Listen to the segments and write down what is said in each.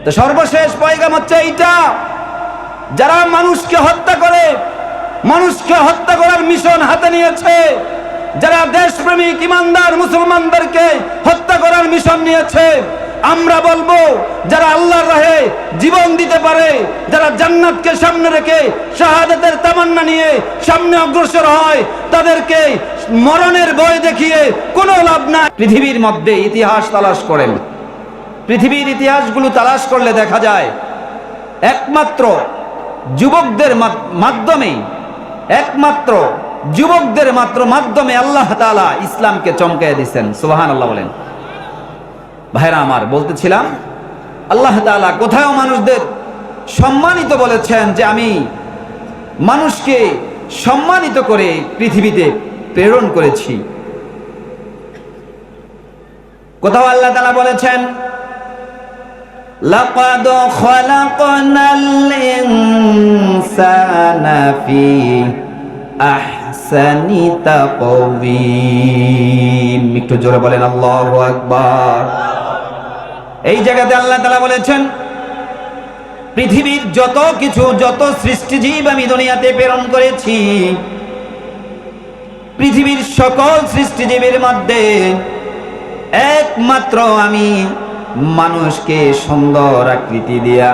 তো সর্বশেষ পয়গাম হচ্ছে এইটা, যারা মানুষকে হত্যা করে, মানুষকে হত্যা করার মিশন হাতে নিয়েছে, যারা দেশপ্রেমিক ইমানদার মুসলমানদেরকে হত্যা করার মিশন নিয়েছে, আমরা বলবো যারা আল্লাহর রাহে জীবন দিতে পারে, যারা জান্নাতকে সামনে রেখে শাহাদাতের তামান্না নিয়ে সামনে অগ্রসর হয়, তাদেরকে মরণের ভয় দেখিয়ে কোনো লাভ নাই। পৃথিবীর মধ্যে ইতিহাস তালাশ করেন, পৃথিবীর ইতিহাসগুলো তালাশ করলে দেখা যায় একমাত্র যুবকদের মাধ্যমে, একমাত্র যুবকদের মাধ্যমে আল্লাহ তাআলা ইসলামকে চমকায় দিয়েছেন। সুবহানাল্লাহ বলেন। ভাইরা আমার, বলতেছিলাম আল্লাহ তাআলা কোথাও মানুষদের সম্মানিত বলেছেন যে আমি মানুষকে সম্মানিত করে পৃথিবীতে প্রেরণ করেছি। কোথাও আল্লাহ তাআলা বলেছেন লাকাদ খালাকনাল ইনসানা ফি আহসানি তাকওয়িম। একটু জোরে বলেন আল্লাহু আকবার। এই জায়গাতে আল্লাহ তাআলা বলেছেন পৃথিবীর যত কিছু, যত সৃষ্টিজীব আমি দুনিয়াতে প্রেরণ করেছি, পৃথিবীর সকল সৃষ্টিজীবের মধ্যে একমাত্র আমি মানুষকে সুন্দর আকৃতি দিয়া,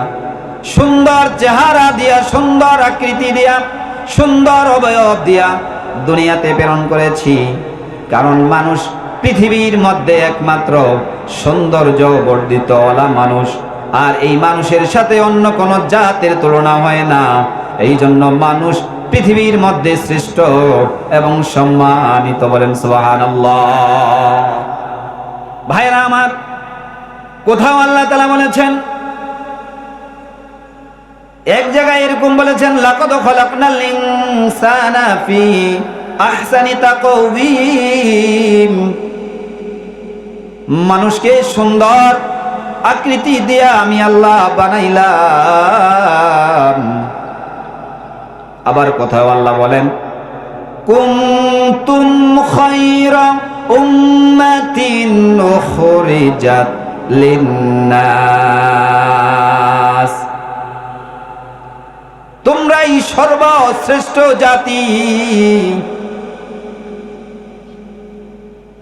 সুন্দর চেহারা দিয়া, সুন্দর আকৃতি দিয়া, সুন্দর অবয়ব দিয়া দুনিয়াতে প্রেরণ করেছি। কারণ মানুষ পৃথিবীর মধ্যে একমাত্র সৌন্দর্য বর্ধিত ওলা মানুষ, আর এই মানুষের সাথে অন্য কোন জাতের তুলনা হয় না। এই জন্য মানুষ পৃথিবীর মধ্যে শ্রেষ্ঠ এবং সম্মানিত। বলেন সুবহানাল্লাহ। ভাইরা আমার, কোথাও আল্লাহ তাআলা বলেছেন, এক জায়গায় এরকম বলেছেন লাকাদ খালাকনাল ইনসানা ফি আহসানি তাকওয়িম, মানুষকে সুন্দর আকৃতি দিয়া আমি আল্লাহ বানাইলাম। আবার কোথাও আল্লাহ বলেন কুনতুম খায়রা উম্মাতিন উখরিজাত লিন্নাস, তোমরাই সর্বশ্রেষ্ঠ জাতি,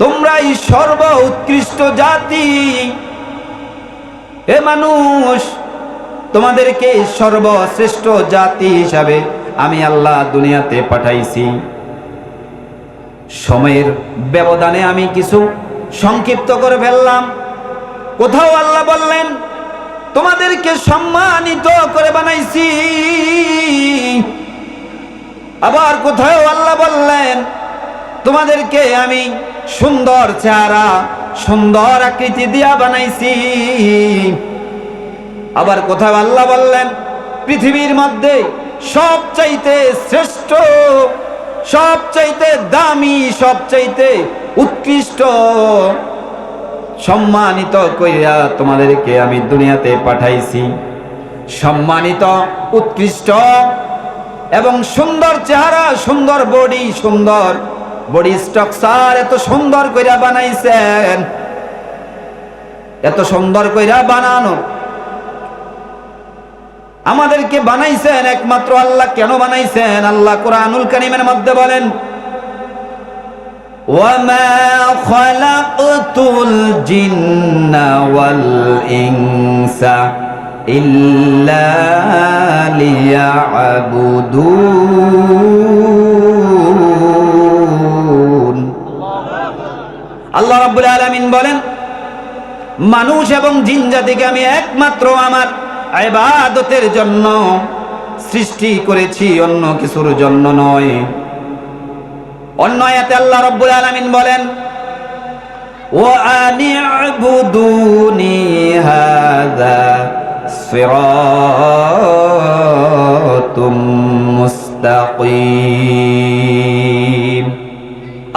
তোমরাই সর্ব উৎকৃষ্ট জাতি। হে মানুষ, তোমাদেরকে সর্বশ্রেষ্ঠ জাতি হিসাবে আমি আল্লাহ দুনিয়াতে পাঠাইছি। সময়ের ব্যবধানে আমি কিছু সংক্ষিপ্ত করে ফেললাম। কোথাও আল্লাহ বললেন তোমাদেরকে সম্মানিত করে বানাইছি, আবার কোথাও আল্লাহ বললেন তোমাদেরকে আমি সুন্দর চেহারা, সুন্দর আকৃতি দিয়া বানাইছি। আবার কোথাও আল্লাহ বললেন পৃথিবীর মধ্যে সবচাইতে শ্রেষ্ঠ, সবচাইতে দামি, সবচাইতে উৎকৃষ্ট, সম্মানিত কইরা তোমাদেরকে আমি দুনিয়াতে পাঠাইছি। সম্মানিত, উৎকৃষ্ট এবং সুন্দর চেহারা, সুন্দর বডি, সুন্দর বডি স্ট্রাকচার এত সুন্দর কইরা বানাইছেন। এত সুন্দর কইরা বানানো আমাদেরকে বানাইছেন একমাত্র আল্লাহ। কেন বানাইছেন? আল্লাহ কুরআনুল কারীমের মধ্যে বলেন ওয়ামা খালাকতুল জিন্না ওয়াল ইনসা ইল্লা লিয়াবুদুন। আল্লাহ রাব্বুল আলামিন বলেন মানুষ এবং জিন জাতিকে আমি একমাত্র আমার ইবাদতের জন্য সৃষ্টি করেছি, অন্য কিছুর জন্য নয়। অন্য আয়াতে আল্লাহ রাব্বুল আলামিন বলেন ওয়া আনি'বুদুনি হাযা সিরাতুম মুস্তাকিম।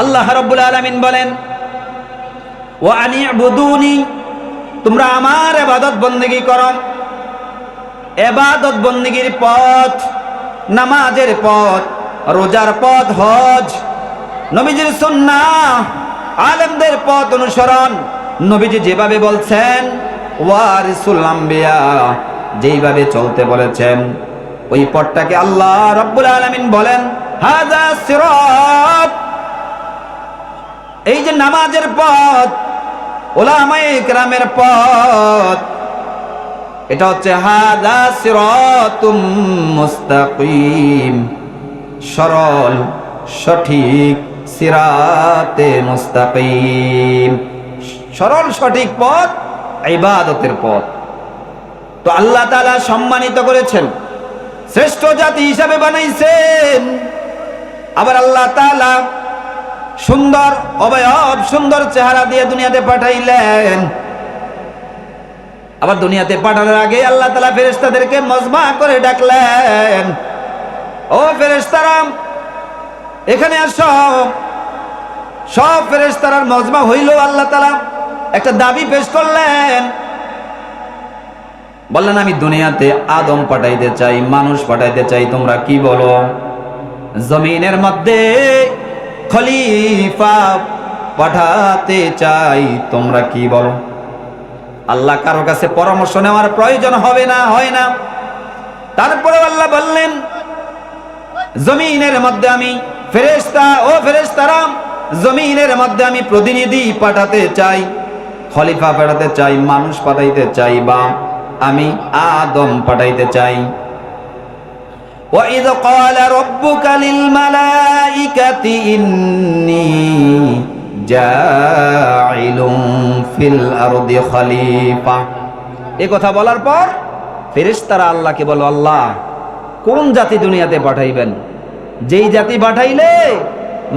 আল্লাহ রাব্বুল আলামিন বলেন ওয়া আনি'বুদুনি, তোমরা আমার ইবাদত বندگی করো। ইবাদত বندگির পথ, নামাজের পথ, রোজার পথ, হজ, নবীজির সুন্নাহ, আলেমদের পথ অনুসরণ। নবীজি যেভাবে বলছেন ওয়ারিসুল আম্বিয়া, যেইভাবে চলতে বলেছেন ওই পথটাকে আল্লাহ রাব্বুল আলামিন বলেন হাযা সিরাত। এই যে নামাজের পথ, উলামায়ে কেরামের পথ, এটা হচ্ছে হাযা সিরাতুম মুস্তাকিম, সরল সঠিক, সিরাতে মুস্তাকিম, সরল সঠিক পথ, ইবাদতের পথ। তো আল্লাহ তাআলা সম্মানিত করেছেন, শ্রেষ্ঠ জাতি হিসাবে বানাইছেন। আবার আল্লাহ তাআলা সুন্দর অবয়ব, সুন্দর চেহারা দিয়ে দুনিয়াতে পাঠাইলেন। আবার দুনিয়াতে পাঠানোর আগে আল্লাহ তাআলা ফেরেশতাদেরকে মজমা করে ডাকলেন, ও ফেরেশতারা এখানে আসো। সব ফেরেশতার মজমা হইল। আল্লাহ তাআলা একটা দাবি পেশ করলেন, বললেন আমি দুনিয়াতে আদম পাঠাইতে চাই, মানুষ পাঠাইতে চাই, তোমরা কি বলো? জমিনের মধ্যে খলিফা পাঠাতে চাই, তোমরা কি বলো? আল্লাহ কারো কাছে পরামর্শ নেওয়ার প্রয়োজন হবে না, হয় না। তারপরে আল্লাহ বললেন জমিনের মধ্যে আমি ফেরেশতা, ও ফেরেশতারা জমিনের মধ্যে আমি প্রতিনিধি পাঠাতে চাই, খলিফা পাঠাতে চাই, মানুষ পাঠাইতে চাই, বা আমি আদম পাঠাইতে চাই। وَإِذْ قَالَ رَبُّكَ لِلْمَلَائِكَةِ إِنِّي جَاعِلٌ فِي الْأَرْضِ خَلِيفَةً। এই কথা বলার পর ফেরেশতারা আল্লাহকে বলো, আল্লাহ কোন জাতি দুনিয়াতে পাঠাইবেন? যেই জাতি পাঠাইলে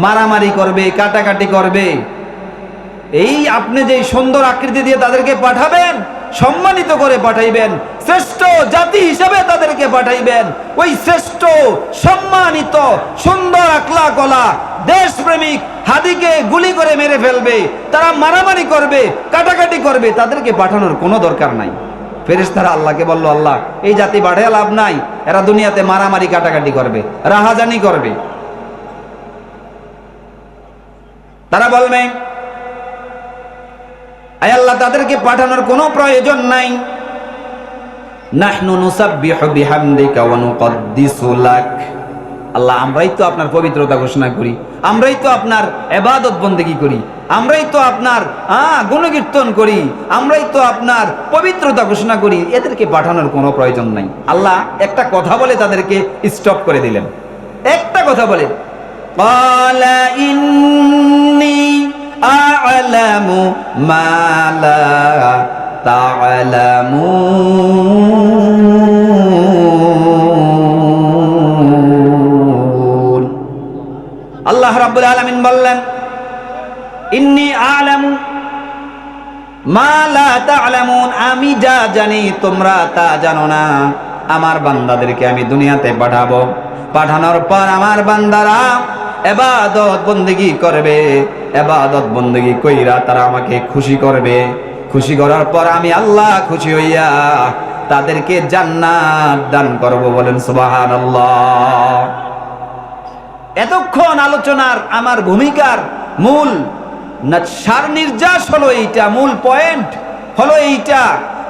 মারামারি করবে, কাটাকাটি করবে। এই আপনি যেই সুন্দর আকৃতি দিয়ে তাদেরকে পাঠাবেন, সম্মানিত করে পাঠাইবেন, শ্রেষ্ঠ জাতি হিসাবে তাদেরকে পাঠাইবেন। ওই শ্রেষ্ঠ সম্মানিত সুন্দর আকলাকলা দেশপ্রেমিক হাদিকে গুলি করে মেরে ফেলবে, তারা মারামারি করবে, কাটাকাটি করবে, তাদেরকে পাঠানোর কোনো দরকার নাই। ফেরেশতারা আল্লাহকে বলল, আল্লাহ এই জাতি পাঠিয়ে লাভ নাই, এরা দুনিয়াতে মারামারি কাটাকাটি করবে, রাহাজানি করবে। তারা বলবে আয় আল্লাহ তাদেরকে পাঠানোর কোনো প্রয়োজন নাই। নাহনু নুসাব্বিহু বিহামদিকা ওয়া নুকদ্দিসু লাক। আল্লাহ আমরাই তো আপনার পবিত্রতা ঘোষণা করি, আমরাই তো আপনার ইবাদত বন্দেগী করি, আমরাই তো আপনার গুণকীর্তন করি, আমরাই তো আপনার পবিত্রতা ঘোষণা করি, এদেরকে পাঠানোর কোনো প্রয়োজন নাই। আল্লাহ একটা কথা বলে তাদেরকে স্টপ করে দিলেন। একটা কথা বলে, ক্বালা ইন্নী আ'লামু মা লা তা'লামুন। আল্লাহ রাব্বুল আলামিন বললেন, ইন্নী আ'লামু মা লা তা'লামুন, আমি যা জানি তোমরা তা জানো না। আমার বান্দাদেরকে আমি দুনিয়াতে পাঠাবো, পাঠানোর পর আমার বান্দারা ইবাদত বন্দেগী করবে, ইবাদত বন্দেগী কইরা তারা আমাকে খুশি করবে, খুশি করার পর আমি আল্লাহ খুশি হইয়া তাদেরকে জান্নাত দান করব। বলেন সুবহানাল্লাহ। এতক্ষণ আলোচনার আমার ভূমিকার মূল সার নির্যাস হলো এইটা, মূল পয়েন্ট হলো এইটা।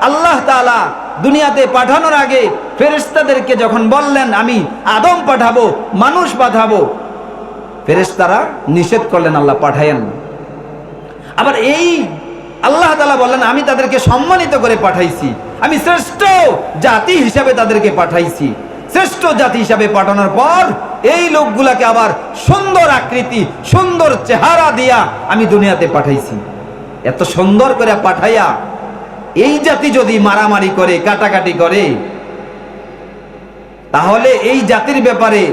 আল্লাহ তাআলা দুনিয়াতে পাঠানোর আগে ফেরেশতাদেরকে যখন বললেন আমি আদম পাঠাবো, মানুষ পাঠাবো, ফেরেশতারা নিষেধ করলেন, আল্লাহ পাঠায়েন না। আবার এই আল্লাহ তাআলা বললেন আমি তাদেরকে সম্মানিত করে পাঠাইছি, আমি শ্রেষ্ঠ জাতি হিসাবে তাদেরকে পাঠাইছি। শ্রেষ্ঠ জাতি হিসাবে পাঠানোর পর এই লোকগুলাকে আবার সুন্দর আকৃতি, সুন্দর চেহারা দিয়া আমি দুনিয়াতে পাঠাইছি। এত সুন্দর করে পাঠাইয়া এই জাতি যদি মারামারি করে, কাটাকাটি করে, তাহলে এই জাতির ব্যাপারে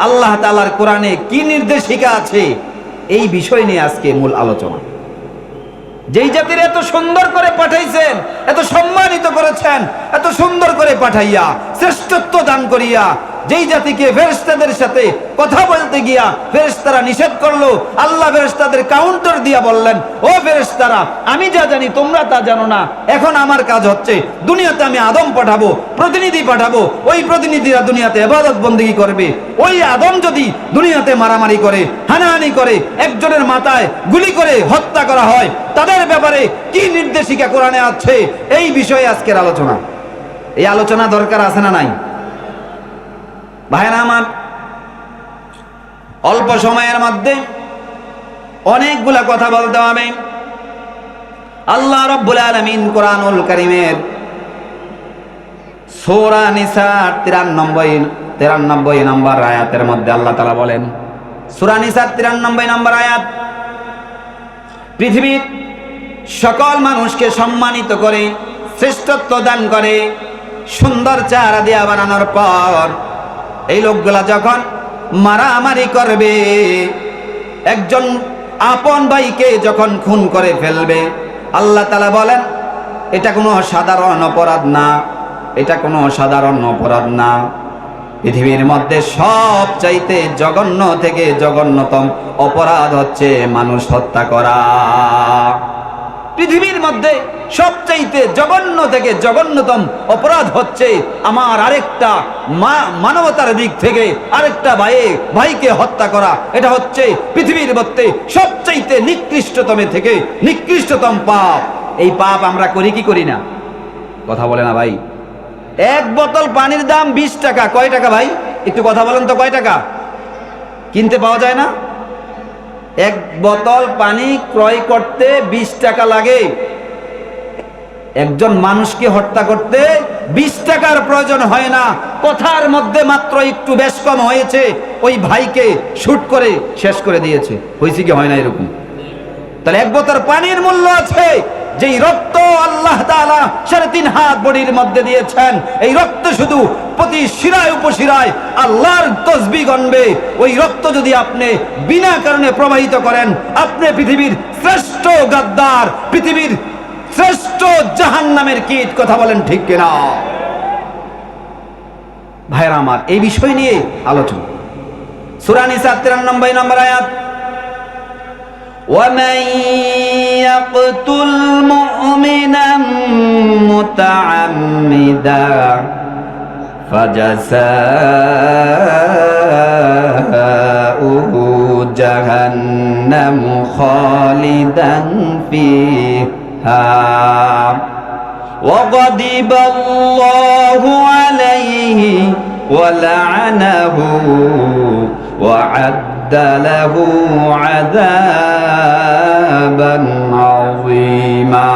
আল্লাহ তাআলার কোরআনে কি নির্দেশিকা আছে, এই বিষয় নিয়ে আজকে মূল আলোচনা। যেই জাতির এত সুন্দর করে পাঠাইছেন, এত সম্মানিত করেছেন, এত সুন্দর করে পাঠাইয়া শ্রেষ্ঠত্ব দান করিয়া যেই জাতিকে ফেরেশতাদের সাথে কথা বলতে গিয়া ফেরেশতারা নিষেধ করলো, আল্লাহ ফেরেশতাদের কাউন্টার দিয়া বললেন, ও ফেরেশতারা, আমি যা জানি তোমরা তা জানো না। এখন আমার কাজ হচ্ছে দুনিয়াতে আমি আদম পাঠাবো, প্রতিনিধি পাঠাবো। ওই প্রতিনিধিরা দুনিয়াতে ইবাদত বন্দেগী করবে। ওই আদম যদি দুনিয়াতে মারামারি করে, হানাহানি করে, একজনের মাথায় গুলি করে হত্যা করা হয়, তাদের ব্যাপারে কি নির্দেশিকা কোরআনে আছে, এই বিষয়ে আজকের আলোচনা। এই আলোচনা দরকার আছে না নাই? ভাইরা আমার, অল্প সময়ের মধ্যে অনেকগুলা কথা বলতে হবে। আল্লাহ রাব্বুল আলামিন কোরআনুল কারীমের সূরা নিসার 93 নম্বর আয়াতের মধ্যে আল্লাহ তাআলা বলেন, সূরা নিসার 93 নম্বর আয়াত, পৃথিবীর সকল মানুষকে সম্মানিত করে, শ্রেষ্ঠত্ব দান করে, সুন্দর চেহারা দিয়া বানানোর পর এই লোকগুলা যখন মারামারি করবে, একজন আপন ভাইকে যখন খুন করে ফেলবে, আল্লাহ তাআলা বলেন এটা কোনো সাধারণ অপরাধ না, এটা কোনো সাধারণ অপরাধ না। পৃথিবীর মধ্যে সবচাইতে জঘন্য থেকে জঘন্যতম অপরাধ হচ্ছে মানুষ হত্যা করা। পৃথিবীর মধ্যে সবচাইতে জঘন্য থেকে জঘন্যতম অপরাধ হচ্ছে আমার আরেকটা মানবতার দিক থেকে আরেকটা ভাইকে হত্যা করা। এটা হচ্ছে পৃথিবীর মধ্যে সবচাইতে নিকৃষ্টতম থেকে নিকৃষ্টতম পাপ। এই পাপ আমরা করি কি করি না? কথা বলে না ভাই? এক বোতল পানির দাম 20 টাকা। কয় টাকা ভাই? একটু কথা বলেন তো, কয় টাকা? কিনতে পাওয়া যায় না? এক বোতল পানি ক্রয় করতে 20 টাকা লাগে। একজন মানুষকে হত্যা করতে 20 টাকার প্রয়োজন হয় না। কথার মধ্যে মাত্র একটু বেশ কম হয়েছে, ওই ভাইকে শুট করে শেষ করে দিয়েছে। হয়েছে কি হয় না এরকম? তাহলে এক বোতল পানির মূল্য আছে। যেই রক্ত আল্লাহ তাআলা 3.5 হাত বডির মধ্যে দিয়েছেন, এই রক্ত শুধু প্রতি শিরায় উপশিরায় আল্লাহর তসবিহ গণবে। ওই রক্ত যদি আপনি বিনা কারণে প্রবাহিত করেন, আপনি পৃথিবীর শ্রেষ্ঠ গাদ্দার, পৃথিবীর শ্রেষ্ঠ জাহান্নামের কীট। কথা বলেন ঠিক কিনা? ভাইরা আমার, এই বিষয় নিয়ে আলোচনা। সূরা নিসা 93 নম্বর আয়াত, وَمَن يَقْتُلْ مُؤْمِنًا مُتَعَمِّدًا فَجَزَاؤُهُ جَهَنَّمُ خَالِدًا فِيهَا وَغَضِبَ اللَّهُ عَلَيْهِ وَلَعَنَهُ وَأَعَدَّ لَهُ عَذَابًا عَظِيمًا।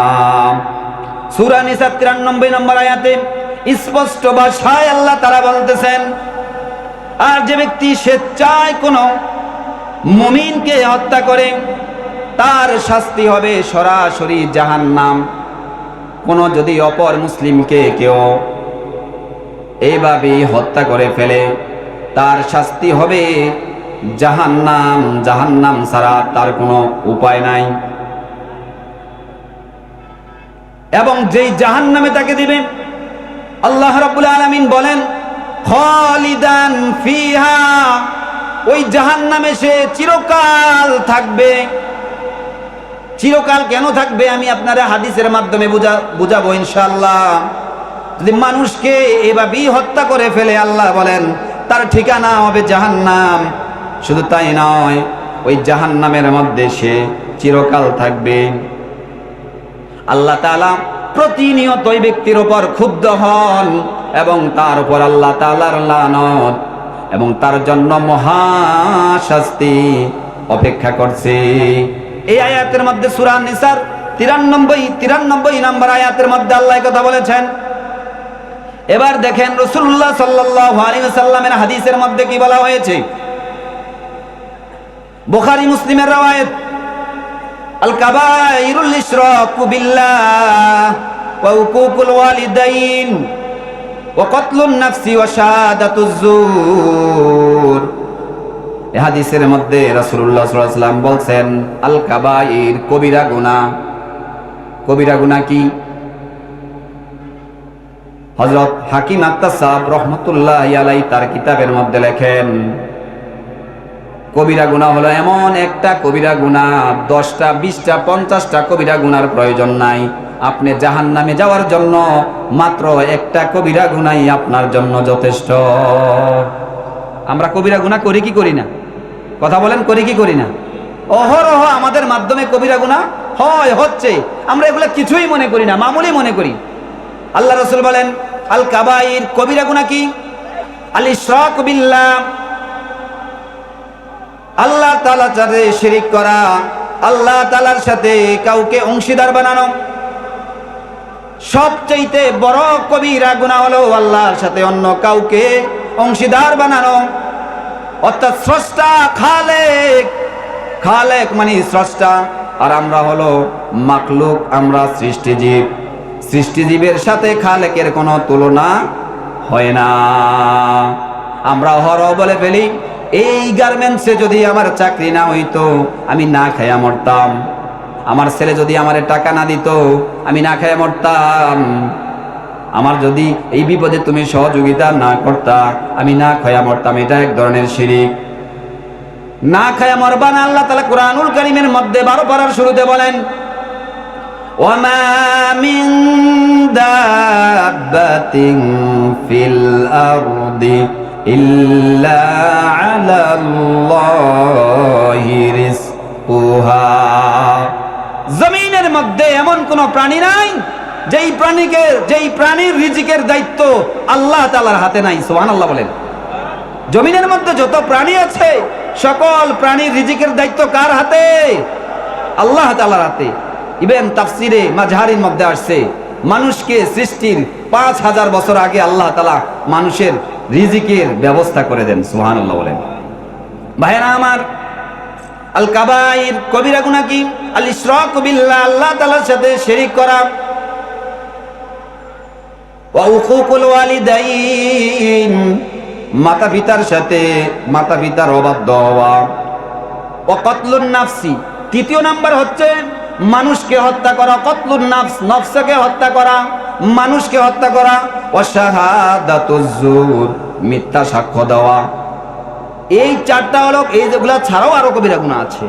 সূরা নিসা 93 নম্বর আয়াতে স্পষ্ট ভাষায় আল্লাহ তাআলা বলতেছেন, আর যে ব্যক্তি স্বেচ্ছায় কোনো মুমিনকে হত্যা করে, তার শাস্তি হবে সরাসরি জাহান্নাম। কোনো যদি অপর মুসলিমকে কেউ এইভাবে হত্যা করে ফেলে, তার শাস্তি হবে জাহান্নাম। জাহান্নাম ছাড়া তার কোনো উপায় নাই। এবং যেই জাহান্নামে তাকে দিবে, আল্লাহ রাব্বুল আলামিন বলেন খালিদান ফিহা, ওই জাহান্নামে সে চিরকাল থাকবে। চিরকাল কেন থাকবে আমি আপনারা হাদিসের মাধ্যমে বুঝাবো ইনশাআল্লাহ। যদি মানুষকে এভাবেই হত্যা করে ফেলে, আল্লাহ বলেন তার ঠিকানা হবে জাহান্নাম। শুধু তাই নয়, ওই জাহান্নামের মধ্যে সে চিরকাল থাকবে। আল্লাহ তাআলা প্রতিনিয়ত ওই ব্যক্তির উপর ক্ষুব্ধ হন এবং তার উপর আল্লাহ তাআলার লানত এবং তার জন্য মহাশাস্তি অপেক্ষা করছে। এই আয়াতের মধ্যে সূরা নিসার 93 নম্বর আয়াতের মধ্যে আল্লাহ কথা বলেছেন। এবার দেখেন রাসূলুল্লাহ সাল্লাল্লাহু আলাইহি ওয়াসাল্লামের হাদিসের মধ্যে কি বলা হয়েছে। বুখারী মুসলিমের রওয়ায়াত, আল কাবাইরুল ইশরাকু বিল্লাহ ওয়া উকুকুল ওয়ালিদাইন ওয়া কতলুন নাফসি ওয়া শাহাদাতুজ যুর। এই হাদিসের মধ্যে রাসূলুল্লাহ সাল্লাল্লাহু আলাইহি ওয়াসাল্লাম বলছেন, আল কাবাইর, কবিরা গুনাহ। কবিরা গুনাহ কি? হযরত হাকিম আক্তার সাহেব রহমতুল্লাহি আলাইহি তার কিতাবের মধ্যে লেখেন, কবিরা গুনাহ হলো এমন একটা কবিরা গুনাহ, 10টা 20টা 50টা কবিরা গুনার প্রয়োজন নাই। আপনি জাহান্নামে যাওয়ার জন্য মাত্র একটা কবিরা গুনাহই আপনার জন্য যথেষ্ট। আমরা কবিরা গুনাহ করি কি করি না? কথা বলেন, করি কি করি না? অহরহ আমাদের মাধ্যমে কবিরা গুনাহ হচ্ছে, আমরা এগুলো কিছুই মনে করি না, মামুলি মনে করি। আল্লাহ রাসূল বলেন, আল কাবাইর, কবিরা গুনাহ কি? আল ইশরাক বিল্লাহ, আল্লাহ তাআলার সাথে শিরিক করা, আল্লাহ তাআলার সাথে কাউকে অংশীদার বানানো। সবচেয়ে বড় কবিরা গুনাহ হলো আল্লাহর সাথে অন্য কাউকে অংশীদার বানানো। অর্থাৎ স্রষ্টা, খালেক মানে স্রষ্টা, আর আমরা হলো মাখলুক, আমরা সৃষ্টিজীব। সৃষ্টিজীবের সাথে খালেকের কোনো তুলনা হয় না। আমরা বলে ফেলি, এই গার্মেন্টসে যদি আমার চাকরি না হইতো আমি না খাইয়া মরতাম, আমার ছেলে যদি আমার টাকা না দিত আমি না খাইয়া মরতাম, আমার যদি এই বিপদে তুমি সহযোগিতা না করতা আমি না খাইয়া মরতাম। এটা এক ধরনের শিরিক। না খাইয়া মরবা না, আল্লাহ তাআলা কুরআনুল কারীমের মধ্যে 12 পারার শুরুতে বলেন, ওয়ামা মিন দাব্বাতিন ফিল আরদি ইল্লা আলাল্লাহি রিজকুহা। জমিনের মধ্যে এমন কোন প্রাণী নাই যেই প্রাণীর রিজিকের দায়িত্ব আল্লাহ তাআলার হাতে নাই। সুবহানাল্লাহ বলেন। জমিনের মধ্যে যত প্রাণী আছে সকল প্রাণীর রিজিকের দায়িত্ব কার হাতে? আল্লাহ তাআলার হাতে। ইবেন তাফসিরে মাজহারির মধ্যে আসছে, মানুষকে সৃষ্টির 5000 বছর আগে আল্লাহ তাআলা মানুষের রিজিকের ব্যবস্থা করে দেন। সুবহানাল্লাহ বলেন। ভাইরা আমার, আল কাবাইর, কবিরা গুনাহ কি? আল ইশরাক বিল্লাহ, আল্লাহ তাআলার সাথে শিরিক করা। ওয়া উকুকুল ওয়ালিদাইন, মাতা পিতার অবাধ্য হওয়া। ওয়া কতলুন নাফসি, তৃতীয় নাম্বার হচ্ছে মানুষকে হত্যা করা। কতলুন নাফস, নফসকে হত্যা করা, মানুষকে হত্যা করা। ওয়া শাহাদাতুজ জুর, মিথ্যা সাক্ষ্য দেওয়া। এই 4টা হলো, এই যেগুলা ছাড়াও আরো কবিরা গুনাহ আছে।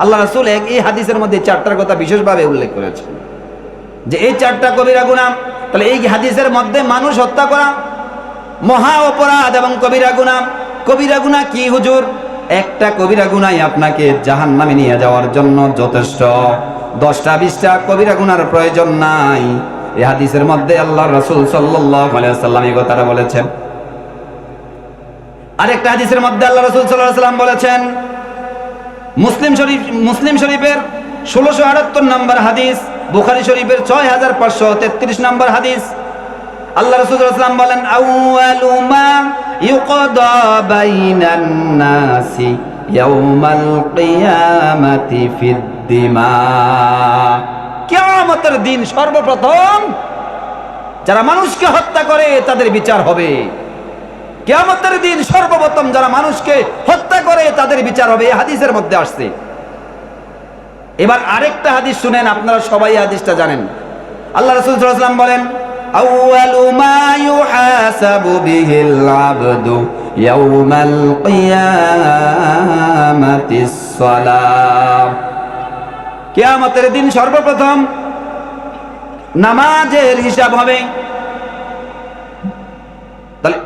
আল্লাহ রাসূল এই হাদিসের মধ্যে 4টার কথা বিশেষভাবে উল্লেখ করেছেন যে এই 4টা কবিরা গুনাহ। তাহলে এই হাদিসের মধ্যে মানুষ হত্যা করা মহা অপরাধ এবং কবিরা গুনাহ। কবিরা গুনাহ কি হুজুর? একটা কবিরা গুনাহই আপনাকে জাহান্নামে নিয়ে যাওয়ার জন্য যথেষ্ট। 10টা 20টা কবিরা গুনার প্রয়োজন নাই। এই হাদিসের মধ্যে আল্লাহ রাসূল সাল্লাল্লাহু আলাইহি ওয়াসাল্লাম এই কথাটা বলেছেন। আরেকটা হাদিসের মধ্যে আল্লাহ রাসূল সাল্লাল্লাহু আলাইহি ওয়াসাল্লাম বলেছেন, মুসলিম শরীফের 1678 নম্বর হাদিস, বুখারী শরীফের 6533 নম্বর হাদিস। আল্লাহ রাসূল সাল্লাল্লাহু আলাইহি ওয়াসাল্লাম বলেন, আউয়ালু মা ইউকদা বাইনান নাসি ইয়াউমাল কিয়ামাতি ফিদ দিমা। কিয়ামতের দিন সর্বপ্রথম যারা মানুষকে হত্যা করে তাদের বিচার হবে। কিয়ামতের দিন সর্বপ্রথম যারা মানুষকে হত্যা করে তাদের বিচার হবে, এই হাদিসের মধ্যে আসছে। এবার আরেকটা হাদিস শুনেন, আপনারা সবাই হাদিসটা জানেন। আল্লাহ রাসূল সাল্লাল্লাহু আলাইহি ওয়াসাল্লাম বলেন, আউয়ালু মা ইউহাসাবু বিহিল আবদু ইয়াউমাল কিয়ামাতিস সালাত। কিয়ামতের দিন সর্বপ্রথম নামাজের হিসাব হবে। তাহলে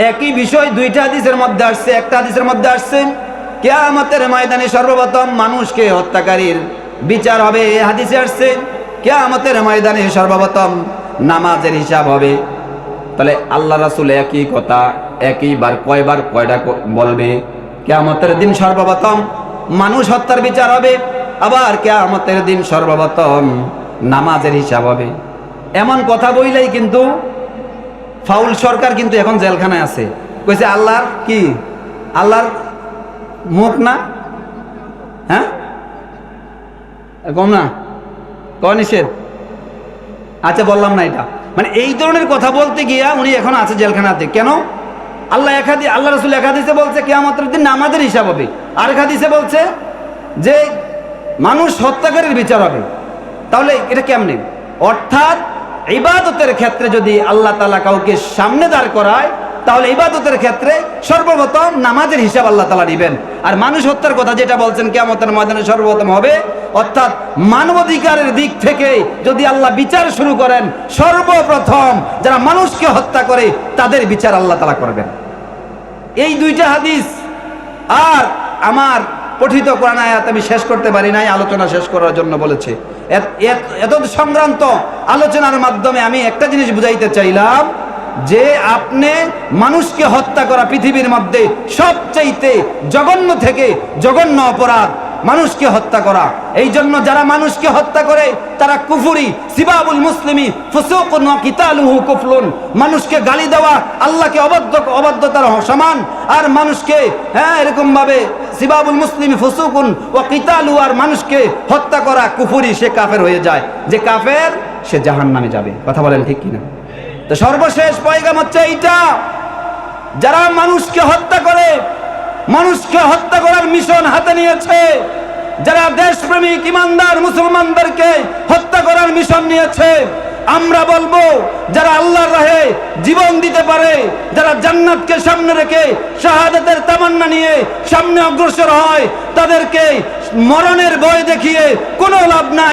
একই বিষয় 2টা হাদিসের মধ্যে আসছে। একটা হাদিসের মধ্যে আসছে কিয়ামতের ময়দানে সর্বপ্রথম মানুষকে হত্যাকারীর বিচার হবে। এই হাদিসে আসছে কিয়ামতের ময়দানে সর্বপ্রথম নামাজের হিসাব হবে। তাহলে আল্লাহ রাসূল একই কথা একইবার কয়টা বলবে? কিয়ামতের দিন সর্বপ্রথম মানুষ হত্যার বিচার হবে, আবার কিয়ামতের দিন সর্বপ্রথম নামাজের হিসাব হবে। এমন কথা বইলেই কিন্তু ফাউল সরকার কিন্তু এখন জেলখানায় আছে। কইছে আল্লাহর কি? আল্লাহর মুখ না? হ্যাঁ, কম না, নিষেধ। আচ্ছা, বললাম না এটা। মানে এই ধরনের কথা বলতে গিয়া উনি এখন আছে জেলখানাতে। কেন? আল্লাহ রাসূল এক হাদিসে বলছে কিয়ামতের দিন নামাজের হিসাব হবে, আর এক হাদিসে বলছে যে মানুষ হত্যাকারীর বিচার হবে। তাহলে এটা কেমনে? অর্থাৎ ইবাদতের ক্ষেত্রে যদি আল্লাহ তাআলা কাউকে সামনে দাঁড় করায়, তাহলে ইবাদতের ক্ষেত্রে সর্বপ্রথম নামাজের হিসাব আল্লাহ তাআলা নেবেন। আর মানুষ হত্যার কথা যেটা বলছেন কিয়ামতের ময়দানে সর্বপ্রথম হবে, অর্থাৎ মানবাধিকারের দিক থেকে যদি আল্লাহ বিচার শুরু করেন, সর্বপ্রথম যারা মানুষকে হত্যা করে তাদের বিচার আল্লাহ তাআলা করবেন। এই দুইটা হাদিস আর আমার পঠিত কোরআন আয়াত আমি শেষ করতে পারি নাই, আলোচনা শেষ করার জন্য বলেছে। এত সংক্রান্ত আলোচনার মাধ্যমে আমি একটা জিনিস বুঝাইতে চাইলাম যে আপনি মানুষকে হত্যা করা পৃথিবীর মধ্যে সবচাইতে জঘন্য থেকে জঘন্য অপরাধ, মানুষকে হত্যা করা। এই জন্য যারা মানুষকে হত্যা করে তারা কুফরি, সিবাবুল মুসলিমি ফুসুকুন ওয়া কিতালুহু কুফরুন। মানুষকে গালি দেওয়া আল্লাহকে অবাধ্যতার সমান, আর মানুষকে এরকম ভাবে সিবাবুল মুসলিমি ফুসুকুন ওয়া কিতালুহু, আর মানুষকে হত্যা করা কুফরি, সে কাফের হয়ে যায়। যে কাফের সে জাহান্নামে যাবে। কথা বলেন ঠিক কিনা? তো সর্বশেষ পয়গাম হচ্ছে এইটা, যারা মানুষকে হত্যা করে, মানুষকে হত্যা করার মিশন হাতে নিয়েছে, যারা দেশপ্রেমিক ইমানদার মুসলমানদেরকে হত্যা করার মিশন নিয়েছে, আমরা বলবো যারা আল্লাহর রাহে জীবন দিতে পারে, যারা জান্নাতকে সামনে রেখে শাহাদাতের তামান্না নিয়ে সামনে অগ্রসর হয়, তাদেরকে মরণের ভয় দেখিয়ে কোনো লাভ নাই।